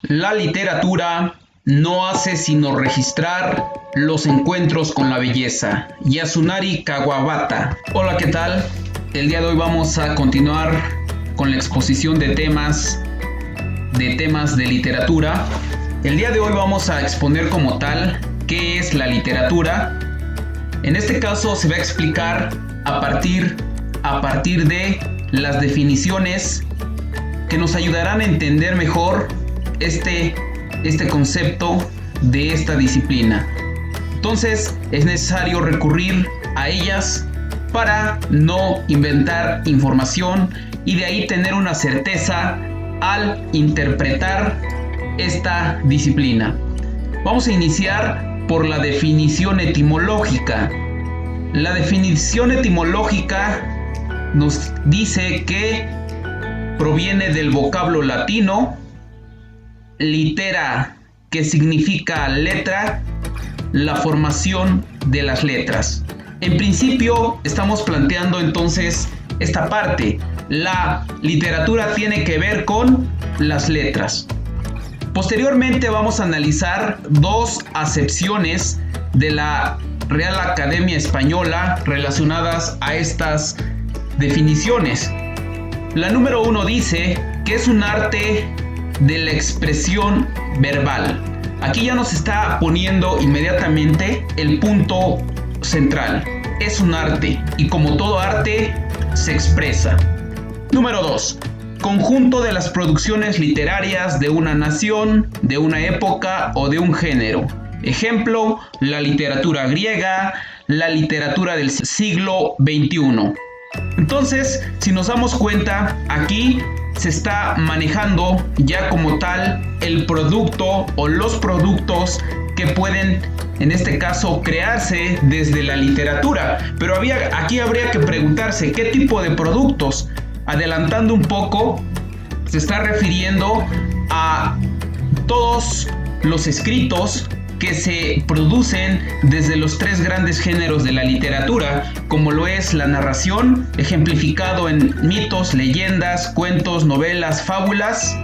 La literatura no hace sino registrar los encuentros con la belleza. Yasunari Kawabata. Hola, ¿qué tal? El día de hoy vamos a continuar con la exposición de temas de literatura. El día de hoy vamos a exponer como tal qué es la literatura. En este caso se va a explicar a partir de las definiciones que nos ayudarán a entender mejor este concepto de esta disciplina. Entonces es necesario recurrir a ellas para no inventar información y de ahí tener una certeza al interpretar esta disciplina. Vamos a iniciar por la definición etimológica. La definición etimológica nos dice que proviene del vocablo latino litera, que significa letra, la formación de las letras. En principio estamos planteando entonces esta parte. La literatura tiene que ver con las letras. Posteriormente vamos a analizar dos acepciones de la Real Academia Española relacionadas a estas definiciones. La número 1 dice que es un arte de la expresión verbal. Aquí ya nos está poniendo inmediatamente el punto central. Es un arte y como todo arte se expresa. Número 2. Conjunto de las producciones literarias de una nación, de una época o de un género. Ejemplo, la literatura griega, la literatura del siglo XXI. Entonces, si nos damos cuenta, aquí se está manejando ya como tal el producto o los productos que pueden, en este caso, crearse desde la literatura. Pero aquí habría que preguntarse qué tipo de productos. Adelantando un poco, se está refiriendo a todos los escritos que se producen desde los tres grandes géneros de la literatura, como lo es la narración, ejemplificado en mitos, leyendas, cuentos, novelas, fábulas,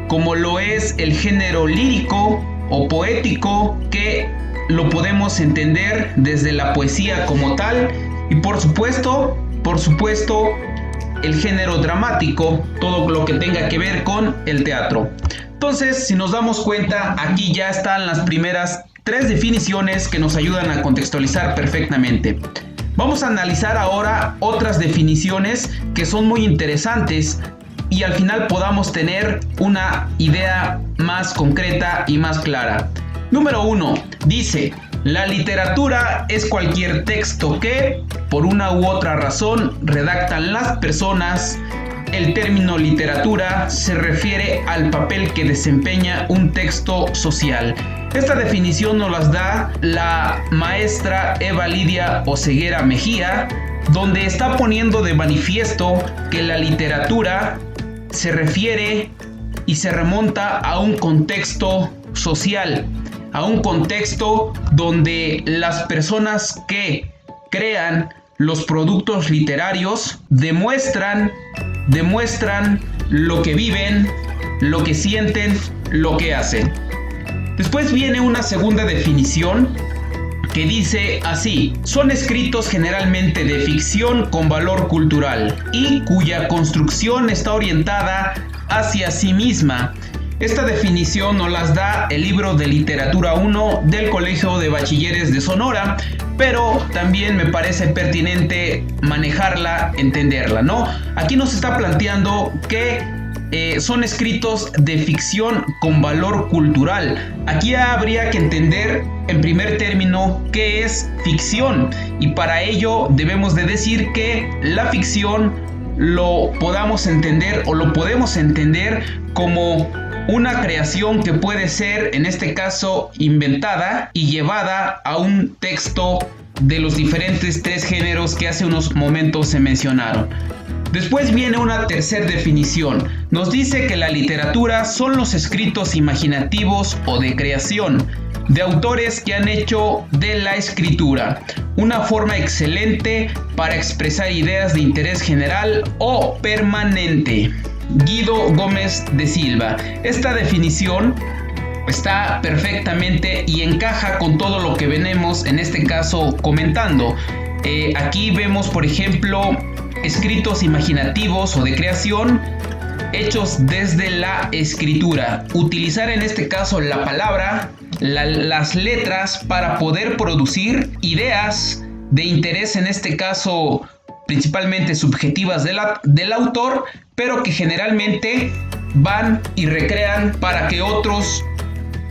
como lo es el género lírico o poético, que lo podemos entender desde la poesía como tal, y por supuesto, el género dramático, todo lo que tenga que ver con el teatro. Entonces, si nos damos cuenta, aquí ya están las primeras tres definiciones que nos ayudan a contextualizar perfectamente. Vamos a analizar ahora otras definiciones que son muy interesantes y al final podamos tener una idea más concreta y más clara. Número 1 dice: la literatura es cualquier texto que, por una u otra razón, redactan las personas. El término literatura se refiere al papel que desempeña un texto social. Esta definición nos las da la maestra Eva Lidia Oseguera Mejía, donde está poniendo de manifiesto que la literatura se refiere y se remonta a un contexto social, a un contexto donde las personas que crean los productos literarios demuestran lo que viven, lo que sienten, lo que hacen. Después viene una segunda definición que dice así: son escritos generalmente de ficción con valor cultural y cuya construcción está orientada hacia sí misma. Esta definición nos las da el libro de literatura 1 del Colegio de Bachilleres de Sonora, pero también me parece pertinente manejarla, entenderla, ¿no? Aquí nos está planteando que son escritos de ficción con valor cultural. Aquí habría que entender en primer término qué es ficción, y para ello debemos de decir que la ficción lo podemos entender como una creación que puede ser, en este caso, inventada y llevada a un texto de los diferentes tres géneros que hace unos momentos se mencionaron. Después viene una tercera definición. Nos dice que la literatura son los escritos imaginativos o de creación de autores que han hecho de la escritura una forma excelente para expresar ideas de interés general o permanente. Guido Gómez de Silva. Esta definición está perfectamente y encaja con todo lo que venimos en este caso comentando. Aquí vemos, por ejemplo, escritos imaginativos o de creación hechos desde la escritura. Utilizar en este caso la palabra, las letras para poder producir ideas de interés, en este caso principalmente subjetivas del autor, pero que generalmente van y recrean para que otros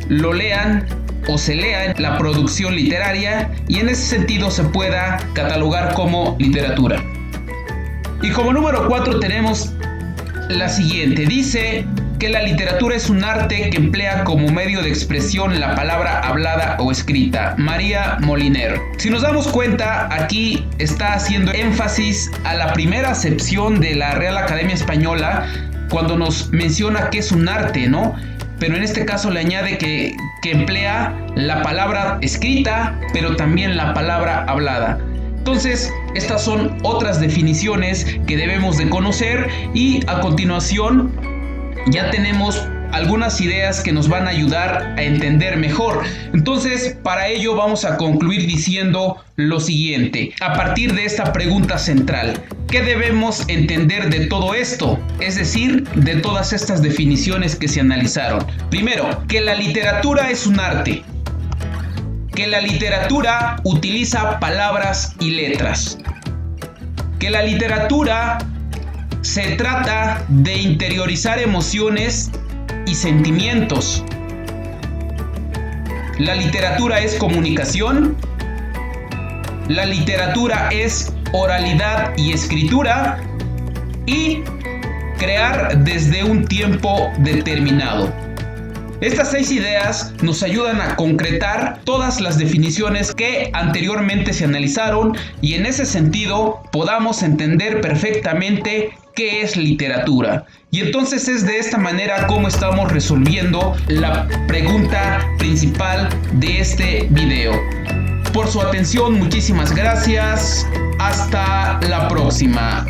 lo lean o se lea la producción literaria y en ese sentido se pueda catalogar como literatura. Y como número 4 tenemos la siguiente. Dice que la literatura es un arte que emplea como medio de expresión la palabra hablada o escrita. María Moliner. Si nos damos cuenta, aquí está haciendo énfasis a la primera acepción de la Real Academia Española cuando nos menciona que es un arte, ¿no? Pero en este caso le añade que emplea la palabra escrita, pero también la palabra hablada. Entonces, estas son otras definiciones que debemos de conocer y a continuación ya tenemos algunas ideas que nos van a ayudar a entender mejor. Entonces, para ello vamos a concluir diciendo lo siguiente, a partir de esta pregunta central. ¿Qué debemos entender de todo esto? Es decir, de todas estas definiciones que se analizaron. Primero, que la literatura es un arte. Que la literatura utiliza palabras y letras. Que la literatura se trata de interiorizar emociones y sentimientos. La literatura es comunicación. La literatura es oralidad y escritura. Y crear desde un tiempo determinado. Estas 6 ideas nos ayudan a concretar todas las definiciones que anteriormente se analizaron y en ese sentido podamos entender perfectamente qué es literatura. Y entonces es de esta manera como estamos resolviendo la pregunta principal de este video. Por su atención, muchísimas gracias. Hasta la próxima.